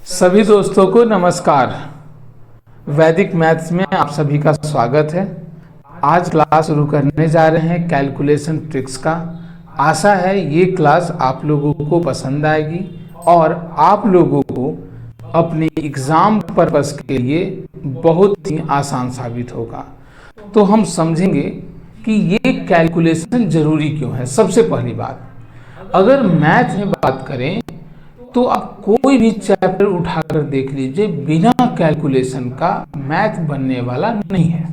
सभी दोस्तों को नमस्कार। वैदिक मैथ्स में आप सभी का स्वागत है। आज क्लास शुरू करने जा रहे हैं कैलकुलेशन ट्रिक्स का। आशा है ये क्लास आप लोगों को पसंद आएगी और आप लोगों को अपने एग्ज़ाम पर्पस के लिए बहुत ही आसान साबित होगा। तो हम समझेंगे कि ये कैलकुलेशन ज़रूरी क्यों है। सबसे पहली बात, अगर मैथ में बात करें तो आप कोई भी चैप्टर उठाकर देख लीजिए, बिना कैलकुलेशन का मैथ बनने वाला नहीं है।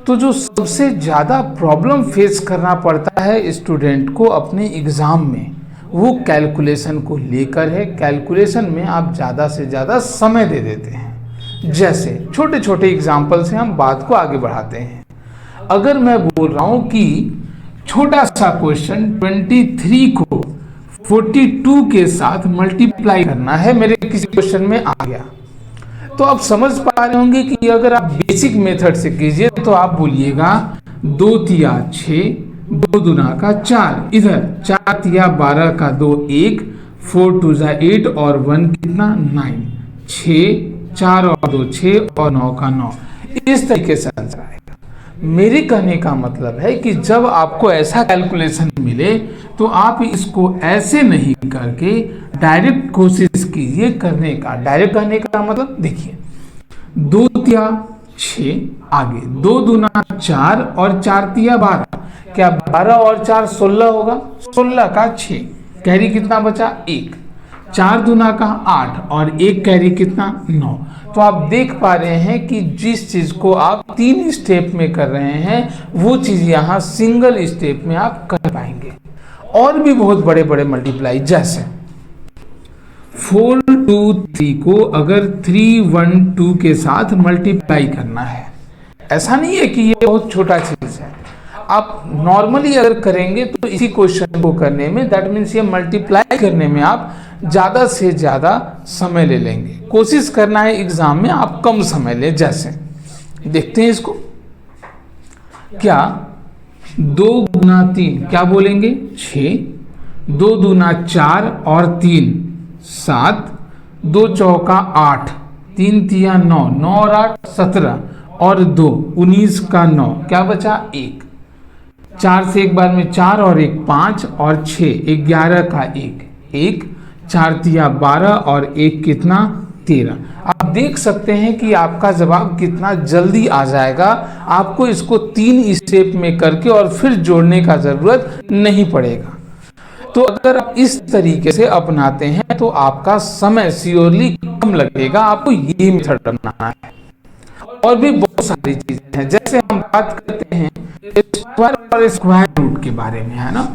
तो जो सबसे ज़्यादा प्रॉब्लम फेस करना पड़ता है स्टूडेंट को अपने एग्ज़ाम में, वो कैलकुलेशन को लेकर है। कैलकुलेशन में आप ज़्यादा से ज़्यादा समय दे देते हैं। जैसे छोटे छोटे एग्जाम्पल से हम बात को आगे बढ़ाते हैं। अगर मैं बोल रहा हूँ कि छोटा सा क्वेश्चन 23 को 42 के साथ मल्टीप्लाई करना है, मेरे किसी क्वेश्चन में आ गया, तो आप समझ पा रहे होंगे कि अगर आप बेसिक मेथड से कीजिए तो आप बोलिएगा 2 तिया 6, 2 दूना का 4, इधर 4 तिया 12 का 2 1, 4 2 जा 8 और 1 कितना 9, 6 4 और 2 6 और 9 का 9। इस तरीके से आंसर आएगा। मेरे कहने का मतलब है कि जब आपको ऐसा कैलकुलेशन मिले तो आप इसको ऐसे नहीं करके डायरेक्ट कोशिश कीजिए करने का। डायरेक्ट करने का मतलब देखिए, 2 तिया 6, आगे 2 दूना 4 और 4 तिया 12, क्या 12 और 4 16 होगा, 16 का 6, कैरी कितना बचा 1, 4 दूना का 8 और 1 कैरी कितना 9। तो आप देख पा रहे हैं कि जिस चीज को आप 3 स्टेप में कर रहे हैं वो चीज यहाँ सिंगल स्टेप में आप कर पाएंगे। और भी बहुत बड़े बड़े मल्टीप्लाई, जैसे 4 2 3 को अगर 3 1 2 के साथ मल्टीप्लाई करना है, ऐसा नहीं है कि ये बहुत छोटा चीज है। आप नॉर्मली अगर करेंगे तो इसी क्वेश्चन को करने में, दैट मीन्स ये मल्टीप्लाई करने में आप ज़्यादा से ज़्यादा समय ले लेंगे। कोशिश करना है एग्जाम में आप कम समय लें। जैसे देखते हैं इसको, क्या 2 गुना 3 क्या बोलेंगे 6, 2 दूना 4 और 3 7, 2 चौका 8, 3 तिया 9, 9 और 8 17 और 2 19 का 9, क्या बचा 1, 4 से एक बार में 4 और 1 5 और 6 11 का 1, 4 तिया 12 और 1 कितना 13। आप देख सकते हैं कि आपका जवाब कितना जल्दी आ जाएगा। आपको इसको 3 स्टेप में करके और फिर जोड़ने का जरूरत नहीं पड़ेगा। तो अगर आप इस तरीके से अपनाते हैं तो आपका समय श्योरली कम लगेगा। आपको ये मेथड अपनाना है। और भी बहुत सारी चीजें हैं, जैसे हम बात करते हैं स्क्वायर और स्क्वायर रूट के बारे में, है ना।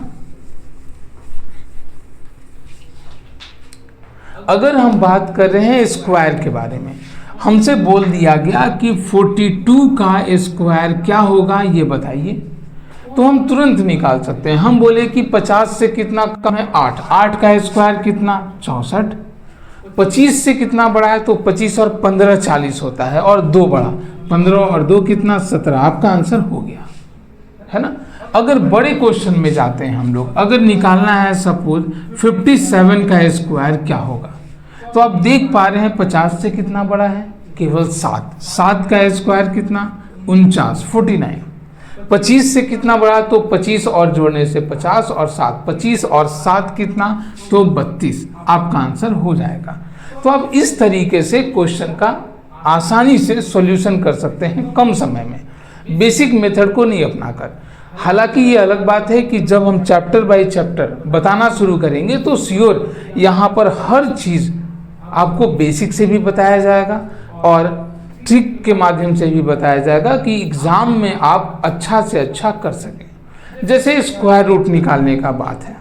अगर हम बात कर रहे हैं स्क्वायर के बारे में, हमसे बोल दिया गया कि 42 का स्क्वायर क्या होगा ये बताइए, तो हम तुरंत निकाल सकते हैं। हम बोले कि 50 से कितना कम है 8, 8 का स्क्वायर कितना 64, 25 से कितना बड़ा है तो 25 और 15 40 होता है, और 2 बड़ा 15 और 2 कितना 17। आपका आंसर हो गया, है ना। अगर बड़े क्वेश्चन में जाते हैं हम लोग, अगर निकालना है सपोज 57 का स्क्वायर क्या होगा, तो आप देख पा रहे हैं 50 से कितना बड़ा है केवल 7, 7 का स्क्वायर कितना 49 49, 25 से कितना बड़ा तो 25 और जोड़ने से 50 और 7, 25 और 7 कितना तो 32। आपका आंसर हो जाएगा। तो आप इस तरीके से क्वेश्चन का आसानी से सॉल्यूशन कर सकते हैं कम समय में, बेसिक मेथड को नहीं अपनाकर। हालांकि ये अलग बात है कि जब हम चैप्टर बाय चैप्टर बताना शुरू करेंगे तो श्योर यहाँ पर हर चीज़ आपको बेसिक से भी बताया जाएगा और ट्रिक के माध्यम से भी बताया जाएगा कि एग्जाम में आप अच्छा से अच्छा कर सकें। जैसे स्क्वायर रूट निकालने का बात है,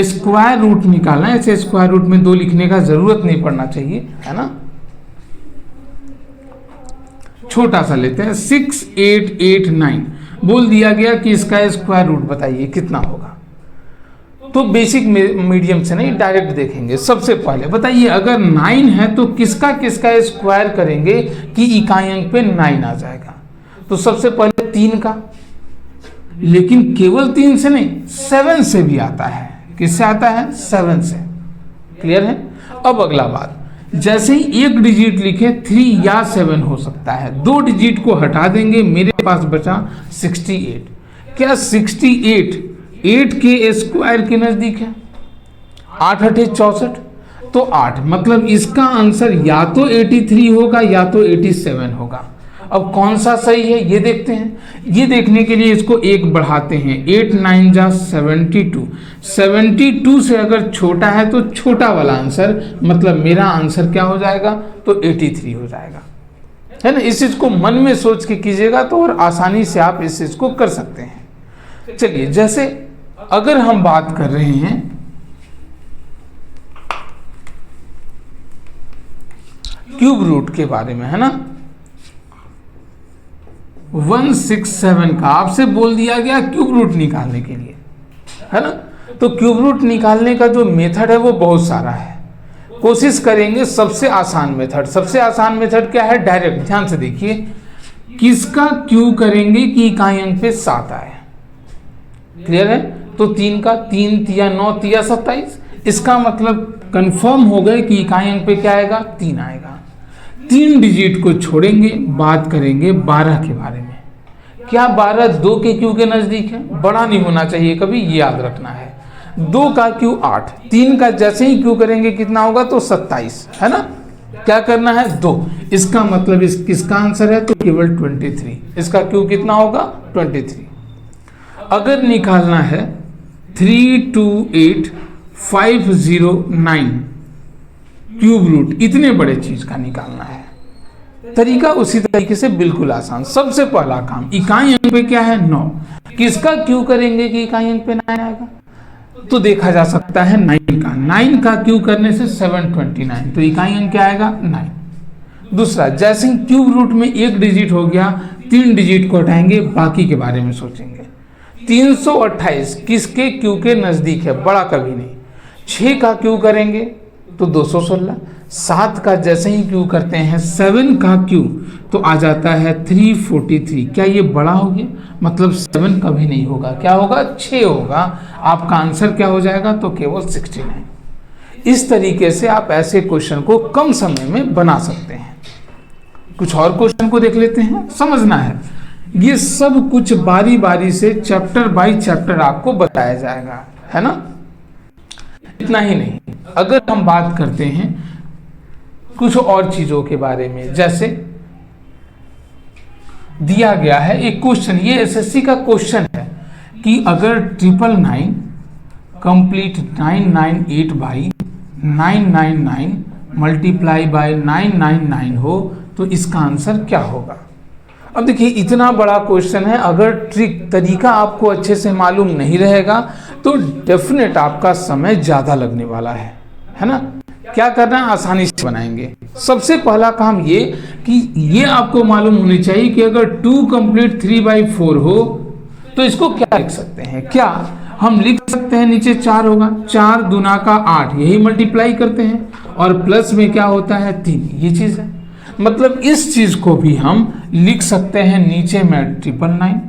स्क्वायर रूट निकालना है, ऐसे स्क्वायर रूट में 2 लिखने का जरूरत नहीं पड़ना चाहिए, है ना। छोटा सा लेते हैं 6 8 8 9, बोल दिया गया कि इसका स्क्वायर रूट बताइए कितना होगा। तो बेसिक मीडियम से नहीं, डायरेक्ट देखेंगे। सबसे पहले बताइए, अगर 9 है तो किसका किसका स्क्वायर करेंगे कि इकाई अंक पे 9 आ जाएगा। तो सबसे पहले 3 का, लेकिन केवल 3 से नहीं 7 से भी आता है। किससे आता है 7 से, क्लियर है। अब अगला बात, जैसे ही एक डिजिट लिखे 3 या 7 हो सकता है, 2 डिजिट को हटा देंगे, मेरे पास बचा 68। क्या 68 8 के स्क्वायर के नजदीक है? 8 8 64, तो 8, मतलब इसका आंसर या तो 83 होगा या तो 87 होगा। अब कौन सा सही है ये देखते हैं। ये देखने के लिए इसको 1 बढ़ाते हैं, 8 9 जा 72, 72 से अगर छोटा है तो छोटा वाला आंसर, मतलब मेरा आंसर क्या हो जाएगा? तो 83 हो जाएगा, है ना। इस चीज को मन में सोच के कीजिएगा तो और आसानी से आप इस चीज को कर सकते हैं। चलिए, जैसे अगर हम बात कर रहे हैं क्यूब रूट के बारे में, है ना, 167 का आपसे बोल दिया गया क्यूब रूट निकालने के लिए, है ना। तो क्यूब रूट निकालने का जो मेथड है वो बहुत सारा है, कोशिश करेंगे सबसे आसान मेथड। सबसे आसान मेथड क्या है? डायरेक्ट। ध्यान से देखिए, किसका क्यू करेंगे कि इकाई अंक पे 7 आए। क्लियर है? तो 3 का 3 तिया 9 तिया 27, इसका मतलब कंफर्म हो गए कि इकाई अंक पे क्या आएगा? 3 आएगा। 3 डिजिट को छोड़ेंगे, बात करेंगे 12 के बारे में। क्या 12 2 के क्यू के नजदीक है? बड़ा नहीं होना चाहिए कभी, ये याद रखना है। 2 का क्यू 8, 3 का जैसे ही क्यू करेंगे कितना होगा? तो 27, है ना। क्या करना है? 2, इसका मतलब किसका आंसर है? तो केवल 23, इसका क्यू कितना होगा? 23। अगर निकालना है 328509 क्यूब रूट, इतने बड़े चीज का निकालना है। तरीका उसी तरीके से बिल्कुल आसान। सबसे पहला काम, इकाई अंक पे क्या है? 9, किसका क्यू करेंगे कि इकाई अंक पे 9 आएगा? तो देखा जा सकता है 9 का क्यू करने से 729, तो इकाई अंक क्या आएगा? 9। दूसरा, जैसे क्यूब रूट में 1 डिजिट हो गया, 3 डिजिट को हटाएंगे, बाकी के बारे में सोचेंगे। 328 किसके क्यू के नजदीक है? बड़ा कभी नहीं। 6 का क्यू करेंगे तो 216, 7 का जैसे ही क्यू करते हैं 7 का क्यू तो आ जाता है 343। क्या ये बड़ा हो गया? मतलब 7 कभी नहीं होगा, क्या होगा? 6 होगा। आपका आंसर क्या हो जाएगा? तो केवल 69। इस तरीके से आप ऐसे क्वेश्चन को कम समय में बना सकते हैं। कुछ और क्वेश्चन को देख लेते हैं, समझना है। ये सब कुछ बारी बारी से चैप्टर बाय चैप्टर आपको बताया जाएगा, है ना। इतना ही नहीं, अगर हम बात करते हैं कुछ और चीजों के बारे में, जैसे दिया गया है एक क्वेश्चन, ये एसएससी का क्वेश्चन है कि अगर 999 कंप्लीट 998 बाई 999 मल्टीप्लाई बाय 999 हो तो इसका आंसर क्या होगा। अब देखिए, इतना बड़ा क्वेश्चन है, अगर ट्रिक तरीका आपको अच्छे से मालूम नहीं रहेगा तो डेफिनेट आपका समय ज़्यादा लगने वाला है ना। क्या करना है? आसानी से बनाएंगे। सबसे पहला काम ये कि ये आपको मालूम होनी चाहिए कि अगर 2 कंप्लीट 3/4 हो तो इसको क्या लिख सकते हैं। क्या हम लिख सकते हैं? नीचे 4 होगा, 4 दूना का 8, यही मल्टीप्लाई करते हैं, और प्लस में क्या होता है? 3, ये चीज़ है। मतलब इस चीज को भी हम लिख सकते हैं नीचे में 999,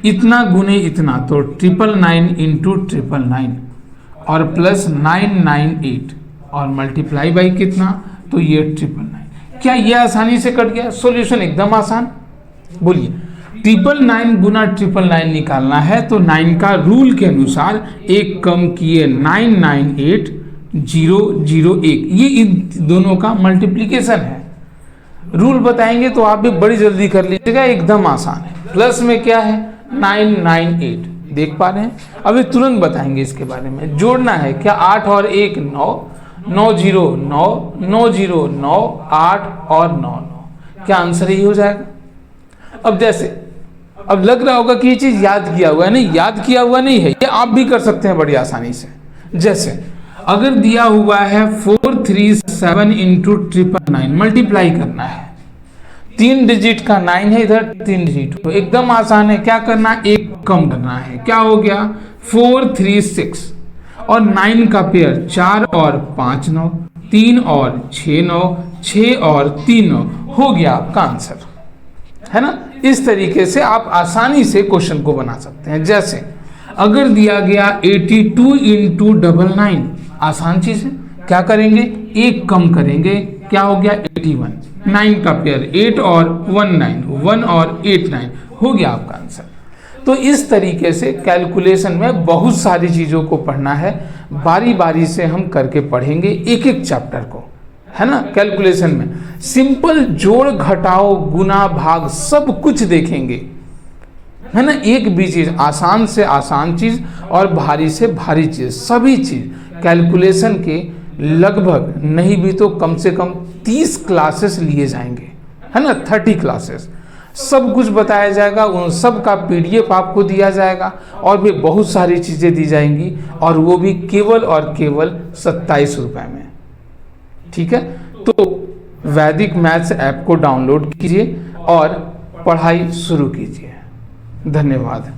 इतना गुने इतना, तो 999 इंटू 999 और प्लस 998 और मल्टीप्लाई बाई कितना? तो ये 999। क्या ये आसानी से कट गया? सॉल्यूशन एकदम आसान। बोलिए, 999 गुना 999 निकालना है तो 9 का रूल के अनुसार एक कम किए 998001, ये इन दोनों का मल्टीप्लीकेशन है। रूल बताएंगे तो आप भी बड़ी जल्दी कर लीजिएगा, एकदम आसान है। प्लस में क्या है? 998, देख पा रहे हैं। अभी तुरंत बताएंगे इसके बारे में। जोड़ना है क्या? 8 और 1 9, 909, 909, 8 और 99। क्या आंसर यही हो जाएगा? अब जैसे अब लग रहा होगा कि ये चीज याद किया हुआ है, नहीं, याद किया हुआ नहीं है, ये आप भी कर सकते हैं बड़ी आसानी से। जैसे अगर दिया हुआ है 437 इंटू 999 मल्टीप्लाई करना है, 3 डिजिट का 9 है, इधर 3 डिजिट, तो एकदम आसान है। क्या करना है? एक कम करना है। क्या हो गया? 436 और 9 का पेयर 4 और 5 9, 3 और 6 9, 6 और 3 9, हो गया आपका आंसर, है ना। इस तरीके से आप आसानी से क्वेश्चन को बना सकते हैं। जैसे अगर दिया गया 82 इंटू 99, आसान चीज है। क्या करेंगे, एक कम करेंगे, क्या हो गया 81, 9 का पेयर 8 और 1 9, 1 और 8 9 हो गया आपका आंसर। तो इस तरीके से कैलकुलेशन में बहुत सारी चीज़ों को पढ़ना है, बारी बारी से हम करके पढ़ेंगे एक एक चैप्टर को, है ना। कैलकुलेशन में सिंपल जोड़ घटाओ गुना भाग सब कुछ देखेंगे, है ना। एक भी चीज़, आसान से आसान चीज़ और भारी से भारी चीज़, सभी चीज़ कैलकुलेशन के लगभग नहीं भी तो कम से कम 30 क्लासेस लिए जाएंगे, है ना। 30 क्लासेस, सब कुछ बताया जाएगा, उन सब का PDF आपको दिया जाएगा और भी बहुत सारी चीज़ें दी जाएंगी, और वो भी केवल और केवल 27 रुपये में। ठीक है, तो वैदिक मैथ्स ऐप को डाउनलोड कीजिए और पढ़ाई शुरू कीजिए। धन्यवाद।